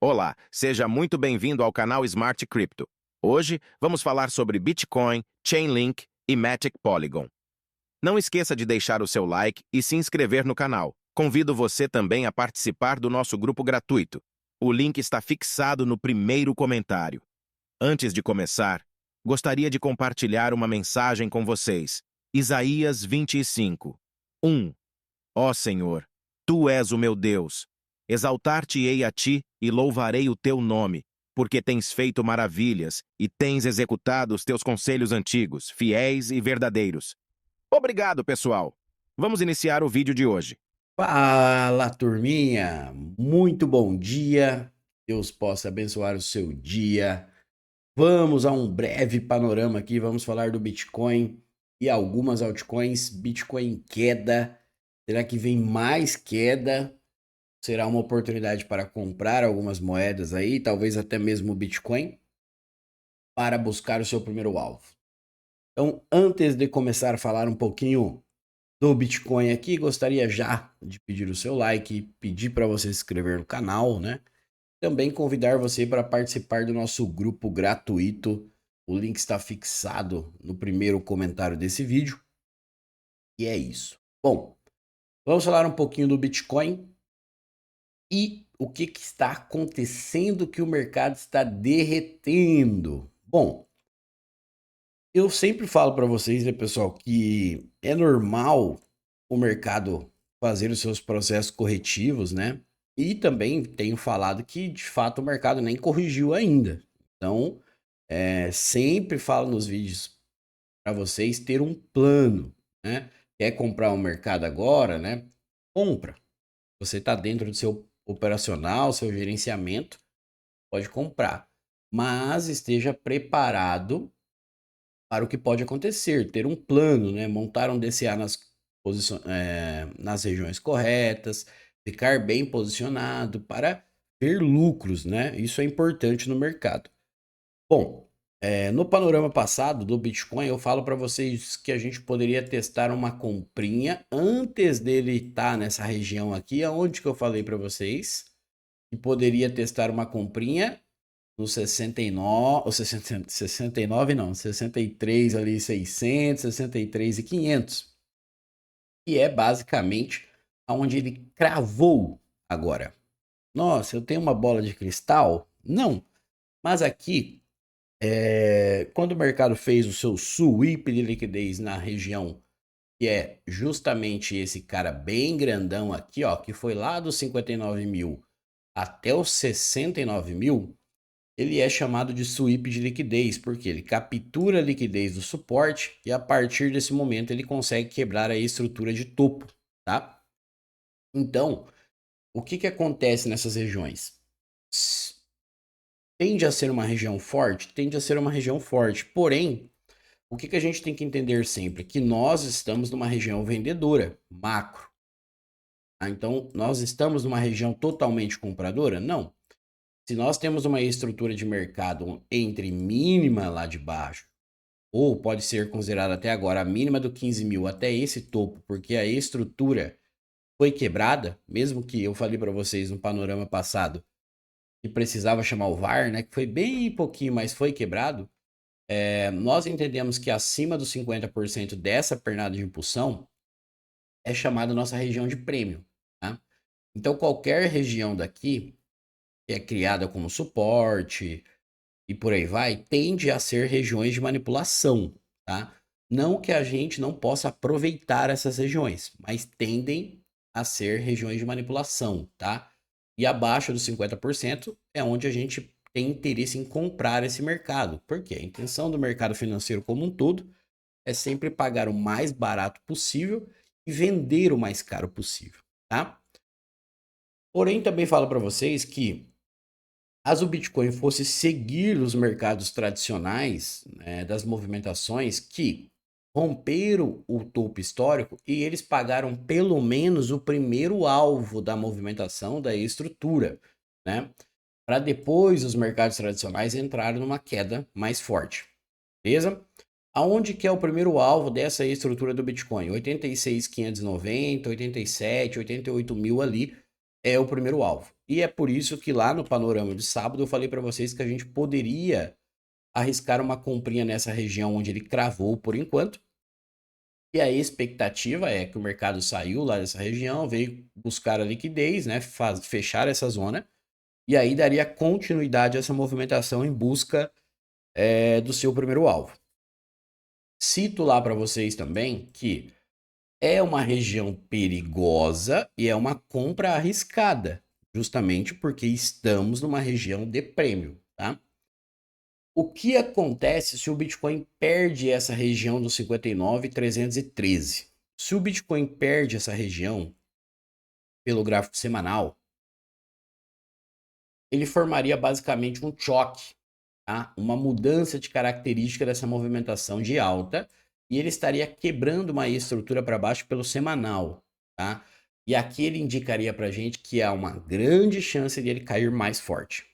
Olá, seja muito bem-vindo ao canal Smart Crypto. Hoje vamos falar sobre Bitcoin, Chainlink e Matic Polygon. Não esqueça de deixar o seu like e se inscrever no canal. Convido você também a participar do nosso grupo gratuito. O link está fixado no primeiro comentário. Antes de começar, gostaria de compartilhar uma mensagem com vocês. Isaías 25, 1. Ó Senhor, Tu és o meu Deus. Exaltar-te-ei a ti e louvarei o teu nome, porque tens feito maravilhas e tens executado os teus conselhos antigos, fiéis e verdadeiros. Obrigado, pessoal. Vamos iniciar o vídeo de hoje. Fala, turminha! Muito bom dia. Deus possa abençoar o seu dia. Vamos a um breve panorama aqui. Vamos falar do Bitcoin e algumas altcoins. Bitcoin em queda. Será que vem mais queda? Será uma oportunidade para comprar algumas moedas aí, talvez até mesmo o Bitcoin, para buscar o seu primeiro alvo. Então, antes de começar a falar um pouquinho do Bitcoin aqui, gostaria já de pedir o seu like, pedir para você se inscrever no canal, né? Também convidar você para participar do nosso grupo gratuito. O link está fixado no primeiro comentário desse vídeo. E é isso. Bom, vamos falar um pouquinho do Bitcoin e o que está acontecendo que o mercado está derretendo. Bom, eu sempre falo para vocês, né, pessoal, que é normal o mercado fazer os seus processos corretivos, né? E também tenho falado que, de fato, o mercado nem corrigiu ainda. Então, sempre falo nos vídeos para vocês ter um plano, né? Quer comprar um mercado agora, né? Compra. Você está dentro do seu operacional, seu gerenciamento, pode comprar. Mas esteja preparado para o que pode acontecer, ter um plano, né? Montar um DCA nas regiões corretas, ficar bem posicionado para ter lucros, né? Isso é importante no mercado. Bom, no panorama passado do Bitcoin, eu falo para vocês que a gente poderia testar uma comprinha antes dele estar nessa região aqui, aonde que eu falei para vocês que poderia testar uma comprinha no 69, ou 69 não, 63 ali, 600, 63 e 500. E é basicamente aonde ele cravou agora. Nossa, eu tenho uma bola de cristal? Não. Mas aqui, quando o mercado fez o seu sweep de liquidez na região, que é justamente esse cara bem grandão aqui, ó, que foi lá dos 59 mil até os 69 mil, ele é chamado de sweep de liquidez, porque ele captura a liquidez do suporte e a partir desse momento ele consegue quebrar a estrutura de topo, tá? Então, o que que acontece nessas regiões? Tende a ser uma região forte? Tende a ser uma região forte, porém, o que que a gente tem que entender sempre? Que nós estamos numa região vendedora, macro. Tá? Então, nós estamos numa região totalmente compradora? Não. Se nós temos uma estrutura de mercado entre mínima lá de baixo, ou pode ser considerada até agora a mínima do 15 mil até esse topo, porque a estrutura foi quebrada, mesmo que eu falei para vocês no panorama passado que precisava chamar o VAR, né, que foi bem pouquinho, mas foi quebrado, nós entendemos que acima dos 50% dessa pernada de impulsão é chamada nossa região de prêmio. Tá? Então qualquer região daqui que é criada como suporte, e por aí vai, tende a ser regiões de manipulação, tá? Não que a gente não possa aproveitar essas regiões, mas tendem a ser regiões de manipulação, tá? E abaixo dos 50% é onde a gente tem interesse em comprar esse mercado, porque a intenção do mercado financeiro como um todo é sempre pagar o mais barato possível e vender o mais caro possível, tá? Porém, também falo para vocês que caso o Bitcoin fosse seguir os mercados tradicionais, né, das movimentações que romperam o topo histórico e eles pagaram pelo menos o primeiro alvo da movimentação da estrutura, né? Para depois os mercados tradicionais entrarem numa queda mais forte, beleza? Aonde que é o primeiro alvo dessa estrutura do Bitcoin? 86.590, 87, 88 mil ali é o primeiro alvo. E é por isso que lá no panorama de sábado eu falei para vocês que a gente poderia arriscar uma comprinha nessa região onde ele cravou por enquanto. E a expectativa é que o mercado saiu lá dessa região, veio buscar a liquidez, né, fechar essa zona, e aí daria continuidade a essa movimentação em busca do seu primeiro alvo. Cito lá para vocês também que é uma região perigosa e é uma compra arriscada, justamente porque estamos numa região de prêmio, tá? O que acontece se o Bitcoin perde essa região dos 59.313? Se o Bitcoin perde essa região pelo gráfico semanal, ele formaria basicamente um choque, tá? Uma mudança de característica dessa movimentação de alta e ele estaria quebrando uma estrutura para baixo pelo semanal, tá? E aqui ele indicaria para a gente que há uma grande chance de ele cair mais forte.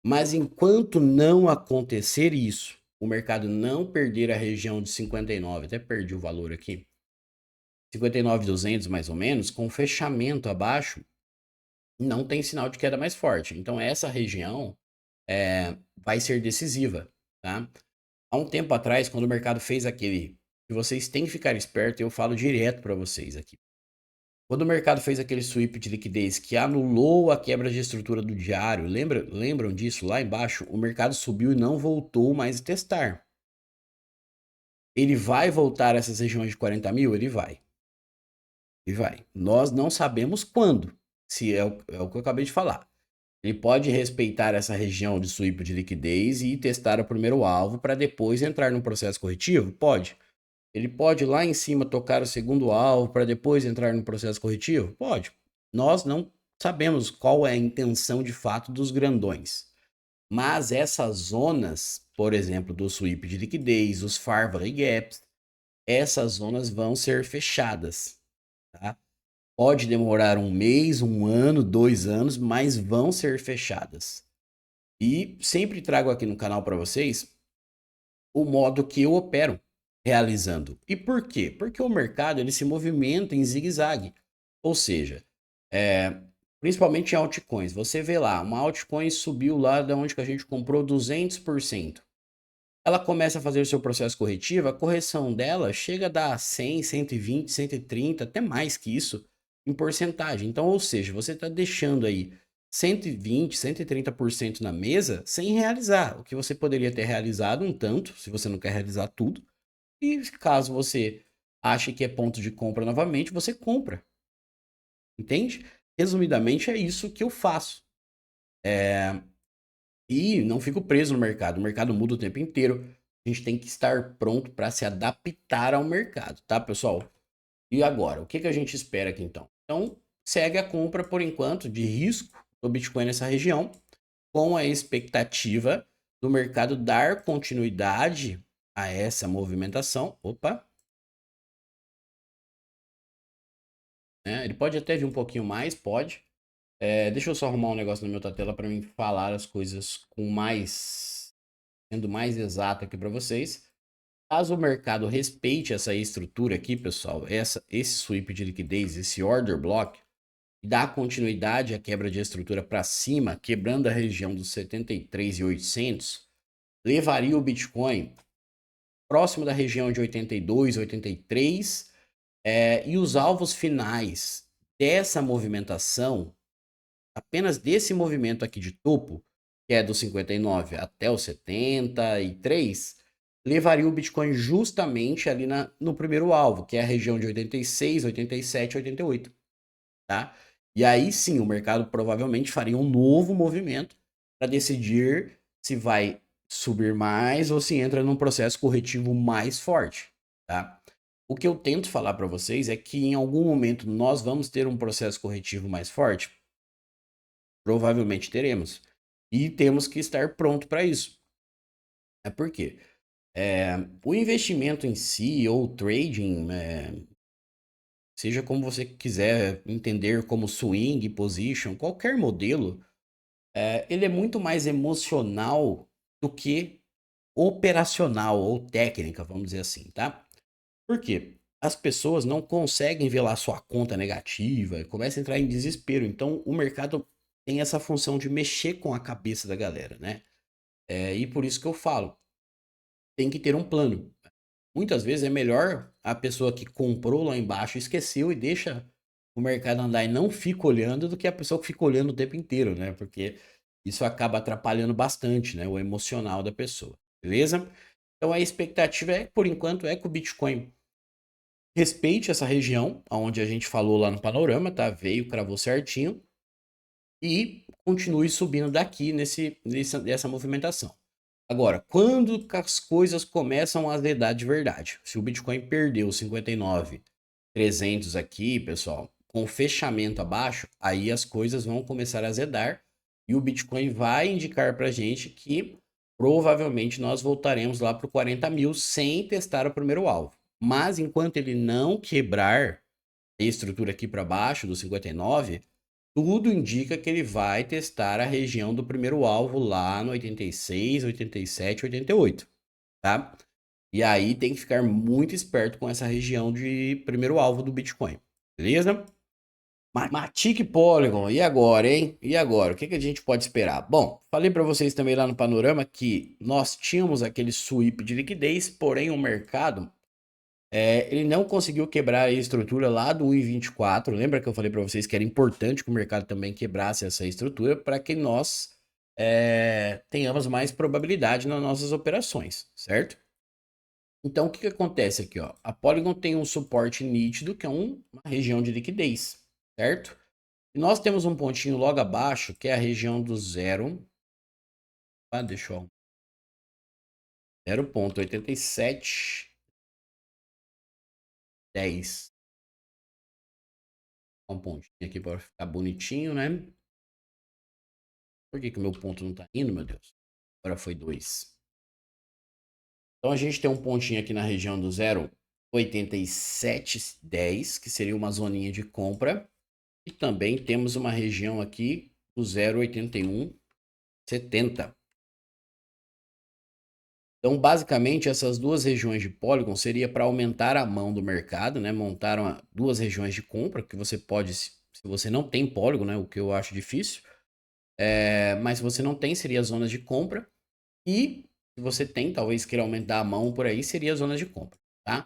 Mas enquanto não acontecer isso, o mercado não perder a região de 59, até perdi o valor aqui, 59.200 mais ou menos, com fechamento abaixo, não tem sinal de queda mais forte. Então essa região vai ser decisiva, tá? Há um tempo atrás, quando o mercado fez aquele, que vocês têm que ficar esperto, eu falo direto para vocês aqui. Quando o mercado fez aquele sweep de liquidez que anulou a quebra de estrutura do diário, lembram disso? Lá embaixo, o mercado subiu e não voltou mais a testar. Ele vai voltar a essas regiões de 40 mil? Ele vai. Ele vai. Nós não sabemos quando, se é o que eu acabei de falar. Ele pode respeitar essa região de sweep de liquidez e testar o primeiro alvo para depois entrar no processo corretivo? Pode. Ele pode lá em cima tocar o segundo alvo para depois entrar no processo corretivo? Pode. Nós não sabemos qual é a intenção de fato dos grandões. Mas essas zonas, por exemplo, do sweep de liquidez, os Fair Value Gaps, essas zonas vão ser fechadas, tá? Pode demorar um mês, um ano, 2 anos, mas vão ser fechadas. E sempre trago aqui no canal para vocês o modo que eu opero realizando. E por quê? Porque o mercado ele se movimenta em zigue-zague. Ou seja, principalmente em altcoins. Você vê lá, uma altcoin subiu lá da onde que a gente comprou 200%. Ela começa a fazer o seu processo corretivo, a correção dela chega a dar 100, 120, 130, até mais que isso em porcentagem. Então, ou seja, você está deixando aí 120, 130% na mesa sem realizar, o que você poderia ter realizado um tanto, se você não quer realizar tudo. E caso você ache que é ponto de compra novamente, você compra. Entende? Resumidamente, é isso que eu faço. E não fico preso no mercado. O mercado muda o tempo inteiro. A gente tem que estar pronto para se adaptar ao mercado, tá, pessoal? E agora, o que a gente espera aqui então? Então, segue a compra por enquanto de risco do Bitcoin nessa região, com a expectativa do mercado dar continuidade a essa movimentação. Opa! Ele pode até vir um pouquinho mais, pode. Deixa eu só arrumar um negócio na minha outra tela para mim falar as coisas com mais, sendo mais exato aqui para vocês. Caso o mercado respeite essa estrutura aqui, pessoal, esse sweep de liquidez, esse order block, dá continuidade à quebra de estrutura para cima, quebrando a região dos 73.800, levaria o Bitcoin próximo da região de 82, 83, e os alvos finais dessa movimentação, apenas desse movimento aqui de topo, que é do 59 até o 73, levaria o Bitcoin justamente ali no primeiro alvo, que é a região de 86, 87, 88, tá? E aí sim, o mercado provavelmente faria um novo movimento para decidir se vai subir mais ou se entra num processo corretivo mais forte, tá? O que eu tento falar para vocês é que em algum momento nós vamos ter um processo corretivo mais forte. Provavelmente teremos. E temos que estar pronto para isso. Por quê? O investimento em si ou trading, seja como você quiser entender, como swing, position, qualquer modelo, ele é muito mais emocional do que operacional ou técnica, vamos dizer assim, tá? Por quê? as pessoas não conseguem ver lá sua conta negativa, começa a entrar em desespero. Então, o mercado tem essa função de mexer com a cabeça da galera, né? E por isso que eu falo, tem que ter um plano. Muitas vezes é melhor a pessoa que comprou lá embaixo, esqueceu e deixa o mercado andar e não fica olhando, do que a pessoa que fica olhando o tempo inteiro, né? Porque isso acaba atrapalhando bastante, né? O emocional da pessoa, beleza? Então a expectativa é, por enquanto, é que o Bitcoin respeite essa região, onde a gente falou lá no panorama, tá? Veio, cravou certinho e continue subindo daqui nessa movimentação. Agora, quando as coisas começam a azedar de verdade? Se o Bitcoin perdeu 59.300 aqui, pessoal, com fechamento abaixo, aí as coisas vão começar a azedar e o Bitcoin vai indicar para a gente que provavelmente nós voltaremos lá para o 40 mil sem testar o primeiro alvo. Mas enquanto ele não quebrar a estrutura aqui para baixo do 59, tudo indica que ele vai testar a região do primeiro alvo lá no 86, 87, 88, tá? E aí tem que ficar muito esperto com essa região de primeiro alvo do Bitcoin, beleza? Matic Polygon, e agora, hein? E agora? O que a gente pode esperar? Bom, falei para vocês também lá no panorama que nós tínhamos aquele sweep de liquidez, porém o mercado ele não conseguiu quebrar a estrutura lá do 1,24. Lembra que eu falei para vocês que era importante que o mercado também quebrasse essa estrutura para que nós tenhamos mais probabilidade nas nossas operações, certo? Então, o que acontece aqui? Ó? A Polygon tem um suporte nítido, que é uma região de liquidez, certo? E nós temos um pontinho logo abaixo, que é a região do zero. Deixa eu... 0,8710. Um pontinho aqui para ficar bonitinho, né? Por que o meu ponto não tá indo, meu Deus? Agora foi 2. Então a gente tem um pontinho aqui na região do 0,8710, que seria uma zoninha de compra. E também temos uma região aqui do 0,8170. Então, basicamente, essas duas regiões de Polygon seria para aumentar a mão do mercado, né? Montaram duas regiões de compra, que você pode, se você não tem Polygon, né? O que eu acho difícil. Mas se você não tem, seria zonas de compra. E se você tem, talvez queira aumentar a mão por aí, seria zonas de compra, tá?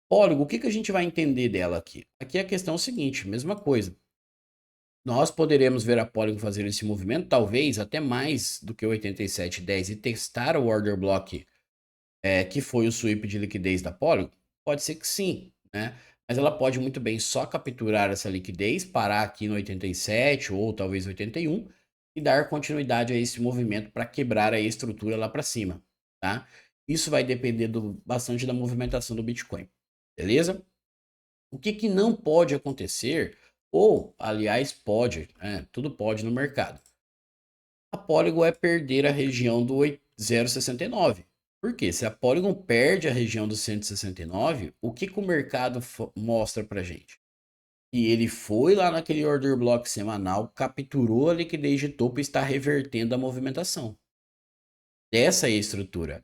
Polygon, o que a gente vai entender dela aqui? Aqui a questão é o seguinte, mesma coisa. Nós poderemos ver a Polygon fazer esse movimento, talvez até mais do que 87,10 e testar o order block, que foi o sweep de liquidez da Polygon? Pode ser que sim, né? Mas ela pode muito bem só capturar essa liquidez, parar aqui no 87 ou talvez 81 e dar continuidade a esse movimento para quebrar a estrutura lá para cima, tá? Isso vai depender bastante da movimentação do Bitcoin, beleza? O que não pode acontecer, ou aliás pode, tudo pode no mercado. A Polygon é perder a região do 0,69. Por quê? Se a Polygon perde a região do 169, o que o mercado mostra para gente? E ele foi lá naquele order block semanal, capturou a liquidez de topo e está revertendo a movimentação. Essa é a estrutura.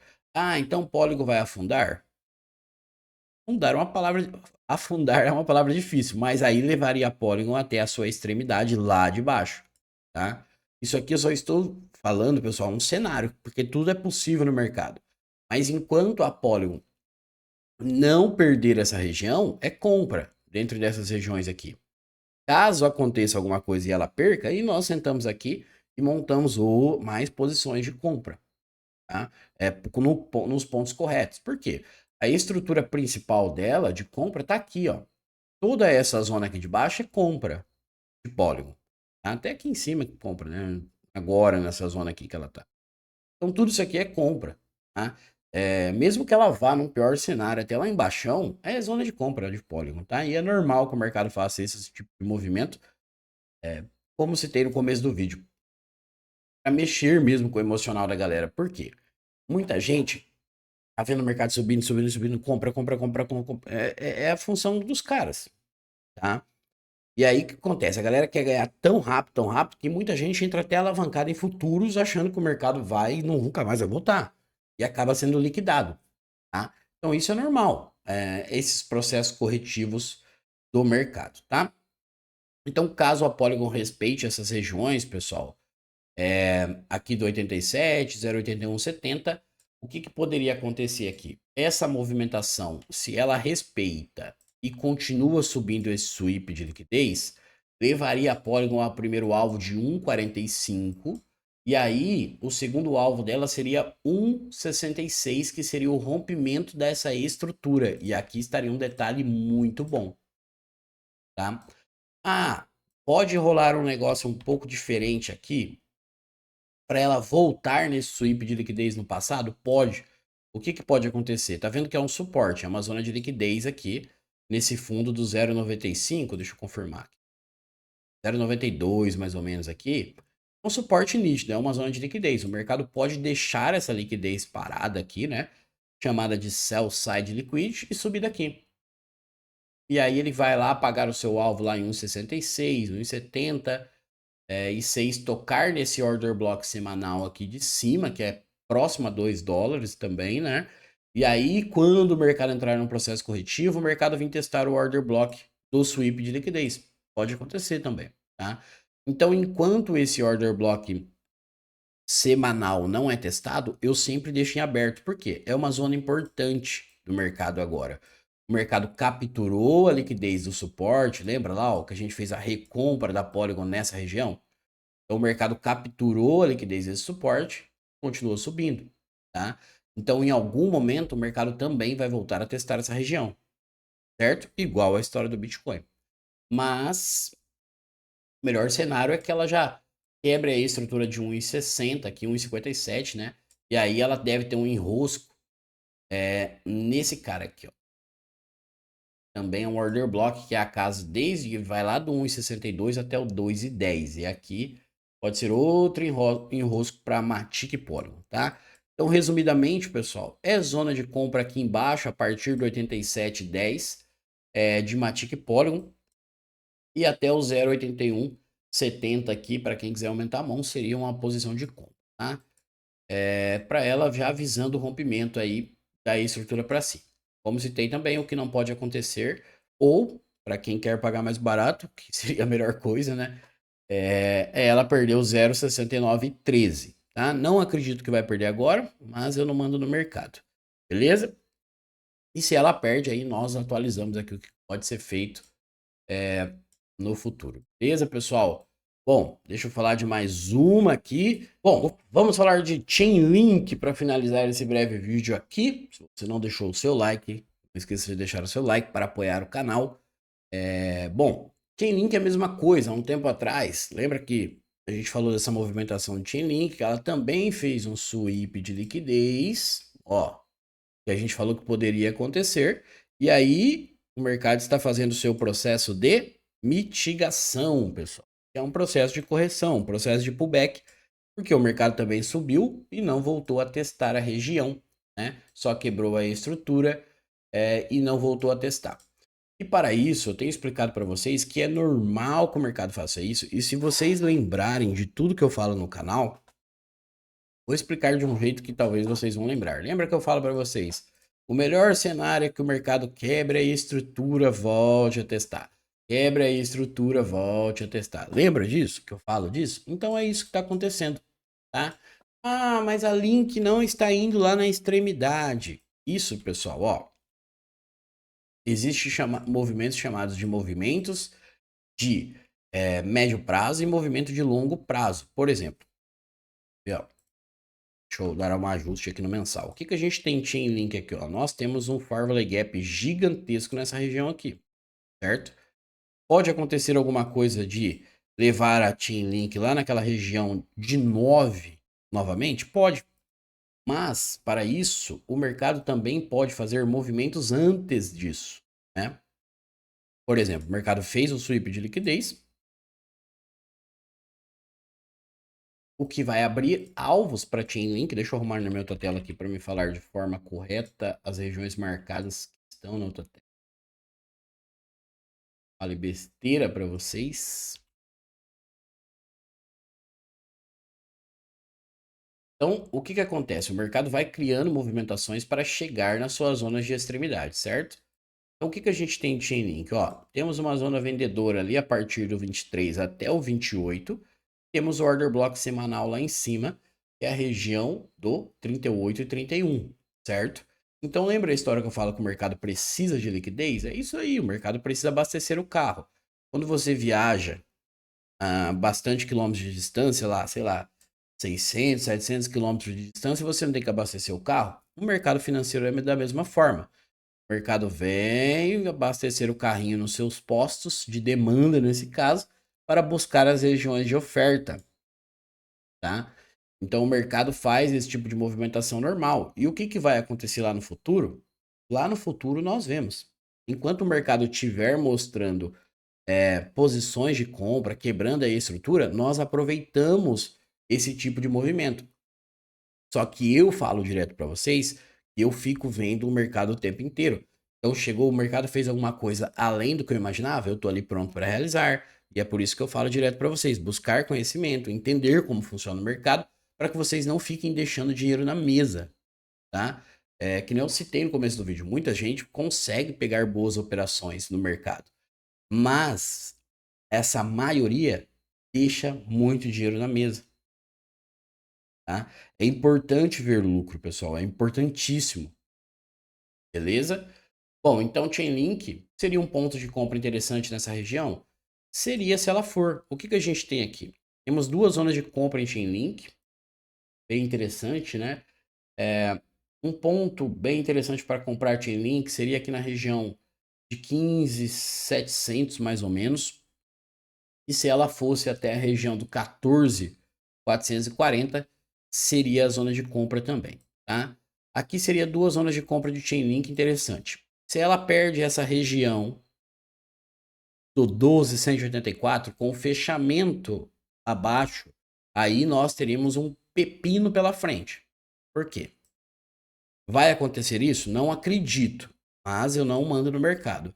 Então Polygon vai afundar? Afundar é uma palavra difícil, mas aí levaria a Polygon até a sua extremidade lá de baixo, tá? Isso aqui eu só estou falando, pessoal, um cenário, porque tudo é possível no mercado. Mas enquanto a Polygon não perder essa região, é compra dentro dessas regiões aqui. Caso aconteça alguma coisa e ela perca, aí nós sentamos aqui e montamos mais posições de compra, tá? Nos pontos corretos. Por quê? A estrutura principal dela de compra está aqui, ó. Toda essa zona aqui de baixo é compra de Polygon. Tá? Até aqui em cima que compra, né? Agora nessa zona aqui que ela tá. Então tudo isso aqui é compra, tá? Mesmo que ela vá num pior cenário até lá embaixo, é zona de compra de Polygon, tá? E é normal que o mercado faça esse tipo de movimento, como citei no começo do vídeo, para mexer mesmo com o emocional da galera. Por quê? Muita gente tá vendo o mercado subindo, subindo, subindo, compra, compra, compra, compra. É a função dos caras, tá? E aí o que acontece? A galera quer ganhar tão rápido, que muita gente entra até alavancada em futuros, achando que o mercado vai e nunca mais vai voltar. E acaba sendo liquidado, tá? Então isso é normal. esses processos corretivos do mercado, tá? Então, caso a Polygon respeite essas regiões, pessoal, aqui do 87, 0,81, 70, o que poderia acontecer aqui? Essa movimentação, se ela respeita e continua subindo esse sweep de liquidez, levaria a Polygon ao primeiro alvo de 1,45, e aí o segundo alvo dela seria 1,66, que seria o rompimento dessa estrutura. E aqui estaria um detalhe muito bom, tá? Ah, pode rolar um negócio um pouco diferente aqui, para ela voltar nesse sweep de liquidez no passado? Pode. O que pode acontecer? Tá vendo que é um suporte, é uma zona de liquidez aqui, nesse fundo do 0,95, deixa eu confirmar aqui. 0,92 mais ou menos aqui, é um suporte nítido, é uma zona de liquidez. O mercado pode deixar essa liquidez parada aqui, né? Chamada de sell side liquidity, e subir daqui. E aí ele vai lá pagar o seu alvo lá em 1,66, 1,70, e 6 tocar nesse order block semanal aqui de cima, que é próximo a 2 dólares também, né? E aí, quando o mercado entrar num processo corretivo, o mercado vir testar o order block do sweep de liquidez. Pode acontecer também, tá? Então, enquanto esse order block semanal não é testado, eu sempre deixo em aberto. Por quê? É uma zona importante do mercado agora. O mercado capturou a liquidez do suporte, lembra lá, ó, que a gente fez a recompra da Polygon nessa região? Então, o mercado capturou a liquidez desse suporte, continuou subindo, tá? Então, em algum momento, o mercado também vai voltar a testar essa região, certo? Igual a história do Bitcoin. Mas, o melhor cenário é que ela já quebre a estrutura de 1,60 aqui, 1,57, né? E aí ela deve ter um enrosco nesse cara aqui, ó. Também é um order block, que é a casa desde vai lá do 1,62 até o 2,10. E aqui pode ser outro enrosco para Matic e Polygon, tá? Então, resumidamente, pessoal, é zona de compra aqui embaixo a partir do 87,10 de Matic e Polygon, e até o 0,8170 aqui, para quem quiser aumentar a mão, seria uma posição de compra, tá? Para ela já avisando o rompimento aí da estrutura para cima. Como citei também, o que não pode acontecer, ou para quem quer pagar mais barato, que seria a melhor coisa, né? É ela perder o 0,6913, tá? Não acredito que vai perder agora, mas eu não mando no mercado, beleza? E se ela perde, aí nós atualizamos aqui o que pode ser feito no futuro. Beleza, pessoal? Bom, deixa eu falar de mais uma aqui. Bom, vamos falar de Chainlink para finalizar esse breve vídeo aqui. Se você não deixou o seu like, não esqueça de deixar o seu like para apoiar o canal. Bom, Chainlink é a mesma coisa. Há um tempo atrás, lembra que a gente falou dessa movimentação de Chainlink? Ela também fez um sweep de liquidez, ó, que a gente falou que poderia acontecer. E aí, o mercado está fazendo o seu processo de mitigação, pessoal. É um processo de correção, um processo de pullback, porque o mercado também subiu e não voltou a testar a região, né? Só quebrou a estrutura e não voltou a testar. E para isso, eu tenho explicado para vocês que é normal que o mercado faça isso. E se vocês lembrarem de tudo que eu falo no canal, vou explicar de um jeito que talvez vocês vão lembrar. Lembra que eu falo para vocês? O melhor cenário é que o mercado quebre a estrutura, volte a testar. Quebra a estrutura, volte a testar. Lembra disso? Que eu falo disso? Então é isso que está acontecendo, tá? Ah, mas a Link não está indo lá na extremidade. Isso, pessoal, ó. Existem movimentos chamados de movimentos de médio prazo e movimento de longo prazo. Por exemplo, ó, deixa eu dar um ajuste aqui no mensal. O que a gente tem em Chainlink aqui? Ó? Nós temos um Farley Gap gigantesco nessa região aqui, certo? Pode acontecer alguma coisa de levar a Chainlink lá naquela região de 9 novamente? Pode. Mas, para isso, o mercado também pode fazer movimentos antes disso, né? Por exemplo, o mercado fez o sweep de liquidez, o que vai abrir alvos para Chainlink. Deixa eu arrumar na minha outra tela aqui para me falar de forma correta as regiões marcadas que estão na outra tela. Fale besteira para vocês. Então, o que que acontece? O mercado vai criando movimentações para chegar nas suas zonas de extremidade, certo? Então, o que que a gente tem de Chainlink? Ó, temos uma zona vendedora ali a partir do 23 até o 28. Temos o order block semanal lá em cima, que é a região do 38 e 31, certo? Então, lembra a história que eu falo que o mercado precisa de liquidez? É isso aí, o mercado precisa abastecer o carro. Quando você viaja a bastante quilômetros de distância, lá, sei lá, 600, 700 quilômetros de distância, você não tem que abastecer o carro. O mercado financeiro é da mesma forma. O mercado vem abastecer o carrinho nos seus postos de demanda, nesse caso, para buscar as regiões de oferta, tá? Então o mercado faz esse tipo de movimentação normal. E o que, que vai acontecer lá no futuro? Lá no futuro nós vemos. Enquanto o mercado estiver mostrando posições de compra, quebrando a estrutura, nós aproveitamos esse tipo de movimento. Só que eu falo direto para vocês que eu fico vendo o mercado o tempo inteiro. Então chegou, o mercado fez alguma coisa além do que eu imaginava, eu tô ali pronto para realizar. E é por isso que eu falo direto para vocês, buscar conhecimento, entender como funciona o mercado, para que vocês não fiquem deixando dinheiro na mesa, tá? É, que nem eu citei no começo do vídeo, muita gente consegue pegar boas operações no mercado, mas essa maioria deixa muito dinheiro na mesa, tá? É importante ver lucro, pessoal, é importantíssimo, beleza? Bom, então Chainlink seria um ponto de compra interessante nessa região? Seria se ela for. O que que a gente tem aqui? Temos duas zonas de compra em Chainlink, bem interessante, né? Um ponto bem interessante para comprar Chainlink seria aqui na região de 15.700 mais ou menos. E se ela fosse até a região do 14.440, seria a zona de compra também, tá? Aqui seria duas zonas de compra de Chainlink interessante. Se ela perde essa região do 12.184 com o fechamento abaixo, aí nós teríamos um pepino pela frente. Por quê? Vai acontecer isso? Não acredito, mas eu não mando no mercado.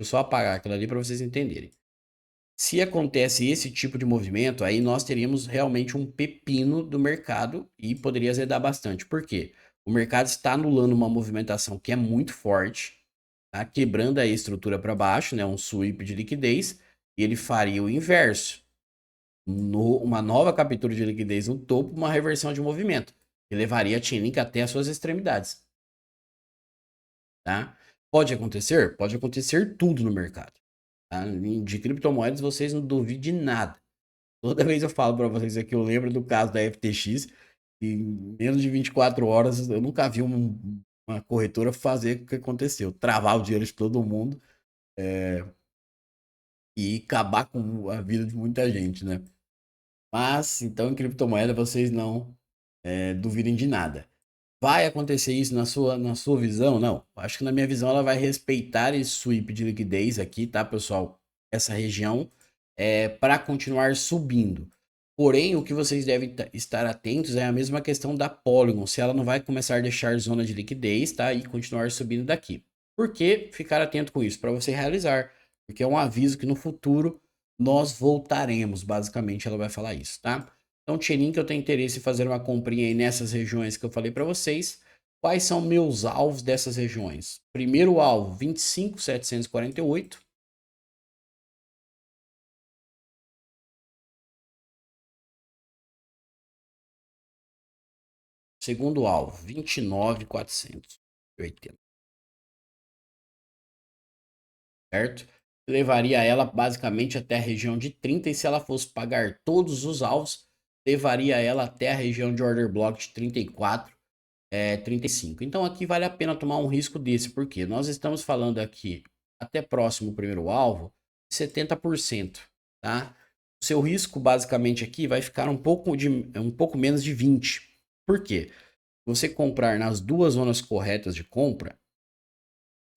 Vou só apagar aquilo ali para vocês entenderem. Se acontece esse tipo de movimento, aí nós teríamos realmente um pepino do mercado e poderia azedar bastante. Por quê? O mercado está anulando uma movimentação que é muito forte, tá? Quebrando a estrutura para baixo, né? Um sweep de liquidez, e ele faria o inverso. Uma nova captura de liquidez no topo, uma reversão de movimento, que levaria a Chainlink até as suas extremidades, tá? Pode acontecer? Pode acontecer tudo no mercado. Tá? De criptomoedas, vocês não duvidem de nada. Toda vez eu falo para vocês aqui, eu lembro do caso da FTX, e em menos de 24 horas eu nunca vi uma corretora fazer o que aconteceu, travar o dinheiro de todo mundo e acabar com a vida de muita gente, né? Mas, então, em criptomoeda, vocês não duvidem de nada. Vai acontecer isso na sua visão? Não. Acho que na minha visão ela vai respeitar esse sweep de liquidez aqui, tá, pessoal? Essa região para continuar subindo. Porém, o que vocês devem estar atentos é a mesma questão da Polygon, se ela não vai começar a deixar zona de liquidez, tá? E continuar subindo daqui. Por que ficar atento com isso? Para você realizar, porque é um aviso que no futuro nós voltaremos, basicamente ela vai falar isso, tá? Então, Chainlink, eu tenho interesse em fazer uma comprinha aí nessas regiões que eu falei para vocês. Quais são meus alvos dessas regiões? Primeiro alvo, 25.748. Segundo alvo, 29.480, certo? Levaria ela basicamente até a região de 30 e se ela fosse pagar todos os alvos, levaria ela até a região de order block de 34, 35. Então aqui vale a pena tomar um risco desse, porque nós estamos falando aqui até próximo ao primeiro alvo, 70%, tá? O seu risco basicamente aqui vai ficar um pouco menos de 20. Por quê? Você comprar nas duas zonas corretas de compra,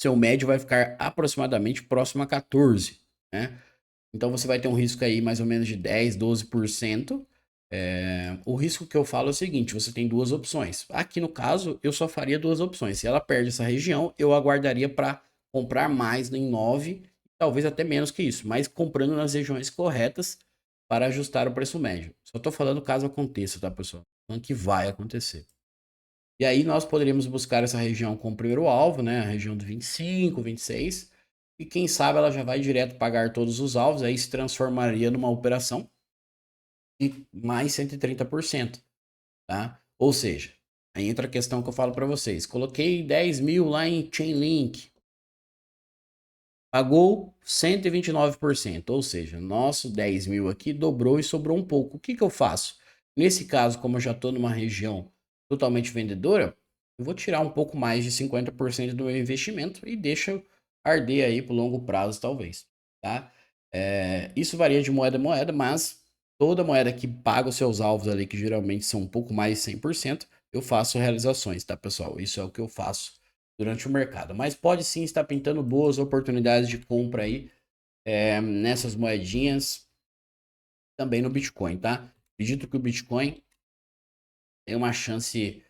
seu médio vai ficar aproximadamente próximo a 14, né? Então você vai ter um risco aí mais ou menos de 10, 12%. O risco que eu falo é o seguinte, você tem duas opções. Aqui no caso, eu só faria duas opções. Se ela perde essa região, eu aguardaria para comprar mais em 9, talvez até menos que isso, mas comprando nas regiões corretas para ajustar o preço médio. Só estou falando caso aconteça, tá, pessoal? falando que vai acontecer. E aí nós poderíamos buscar essa região como primeiro alvo, né? A região do 25, 26. E quem sabe ela já vai direto pagar todos os alvos, aí se transformaria numa operação de mais 130%, tá? Ou seja, aí entra a questão que eu falo para vocês. Coloquei 10 mil lá em Chainlink, pagou 129%, ou seja, nosso 10 mil aqui dobrou e sobrou um pouco. O que eu faço? Nesse caso, como eu já estou numa região totalmente vendedora, eu vou tirar um pouco mais de 50% do meu investimento e deixa arder aí por longo prazo, talvez, tá? Isso varia de moeda a moeda, mas toda moeda que paga os seus alvos ali, que geralmente são um pouco mais de 100%, eu faço realizações, tá, pessoal? Isso é o que eu faço durante o mercado. Mas pode sim estar pintando boas oportunidades de compra aí nessas moedinhas, também no Bitcoin, tá? Acredito que o Bitcoin tem uma chance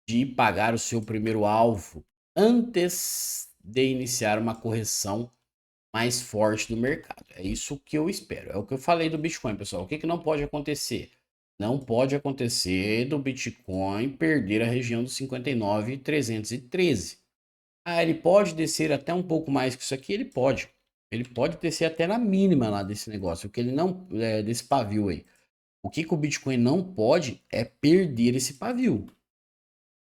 de pagar o seu primeiro alvo antes de iniciar uma correção mais forte do mercado. É isso que eu espero. É o que eu falei do Bitcoin, pessoal. O que não pode acontecer? Não pode acontecer do Bitcoin perder a região dos 59.313. Ah, ele pode descer até um pouco mais que isso aqui? Ele pode. Ele pode descer até na mínima lá desse negócio, o que ele não desse pavio aí. O que o Bitcoin não pode é perder esse pavio.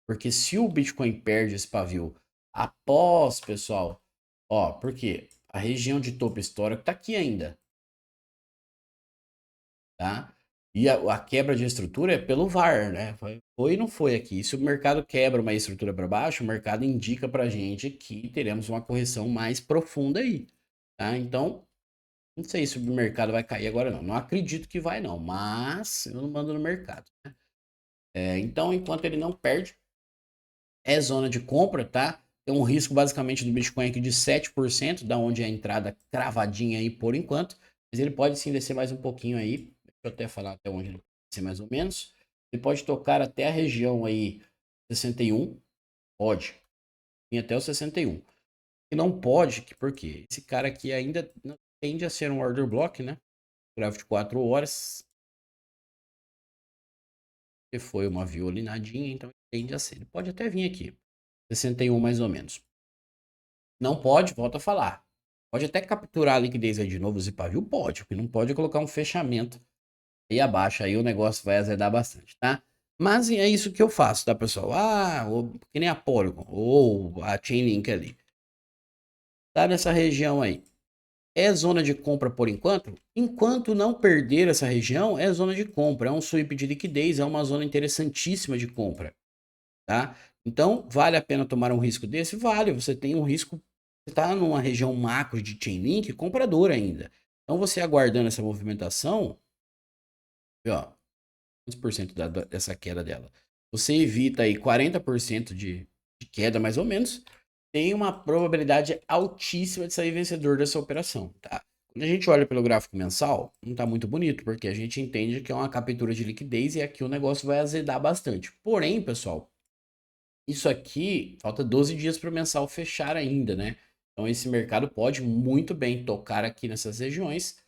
Porque se o Bitcoin perde esse pavio após, pessoal, ó, porque a região de topo histórico tá aqui ainda, tá? E a quebra de estrutura é pelo VAR, né? Foi e não foi aqui. Se o mercado quebra uma estrutura para baixo, o mercado indica para gente que teremos uma correção mais profunda aí, tá? Então, não sei se o mercado vai cair agora não. Não acredito que vai não, mas eu não mando no mercado, né? Então, enquanto ele não perde, é zona de compra, tá? Tem um risco basicamente do Bitcoin aqui de 7%, da onde é a entrada cravadinha aí por enquanto, mas ele pode sim descer mais um pouquinho aí. Deixa eu até falar até onde ele pode descer mais ou menos. Ele pode tocar até a região aí 61, pode. Ir até o 61. E não pode, por quê? Esse cara aqui ainda tende a ser um order block, né? Gráfico de 4 horas. Que foi uma violinadinha, então tende a ser. Ele pode até vir aqui. 61 mais ou menos. Não pode, volta a falar. Pode até capturar a liquidez aí de novo, o pavio? Pode. O que não pode é colocar um fechamento aí abaixo, aí o negócio vai azedar bastante, tá? Mas é isso que eu faço, tá, pessoal? Que nem a Polygon ou a Chainlink ali. Tá nessa região aí. É zona de compra por enquanto? Enquanto não perder essa região, é zona de compra. É um sweep de liquidez, é uma zona interessantíssima de compra, tá? Então, vale a pena tomar um risco desse? Vale. Você tem um risco, você está numa região macro de Chainlink comprador ainda. Então, você aguardando essa movimentação, ó, quantos por cento dessa queda dela? Você evita aí 40% de queda, mais ou menos. Tem uma probabilidade altíssima de sair vencedor dessa operação, tá? Quando a gente olha pelo gráfico mensal, não tá muito bonito, porque a gente entende que é uma captura de liquidez e aqui o negócio vai azedar bastante. Porém, pessoal, isso aqui, falta 12 dias para o mensal fechar ainda, né? Então esse mercado pode muito bem tocar aqui nessas regiões,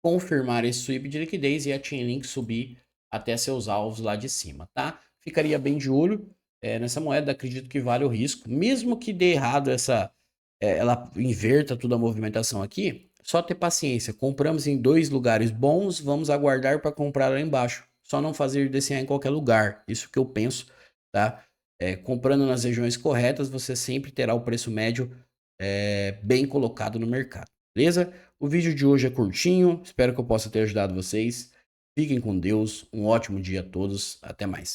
confirmar esse sweep de liquidez e a Chainlink subir até seus alvos lá de cima, tá? Ficaria bem de olho nessa moeda, acredito que vale o risco. Mesmo que dê errado ela inverta toda a movimentação aqui, só ter paciência. Compramos em 2 lugares bons, vamos aguardar para comprar lá embaixo. Só não fazer DCA em qualquer lugar, isso que eu penso, tá? Comprando nas regiões corretas, você sempre terá o preço médio bem colocado no mercado, beleza? O vídeo de hoje é curtinho, espero que eu possa ter ajudado vocês. Fiquem com Deus, um ótimo dia a todos, até mais.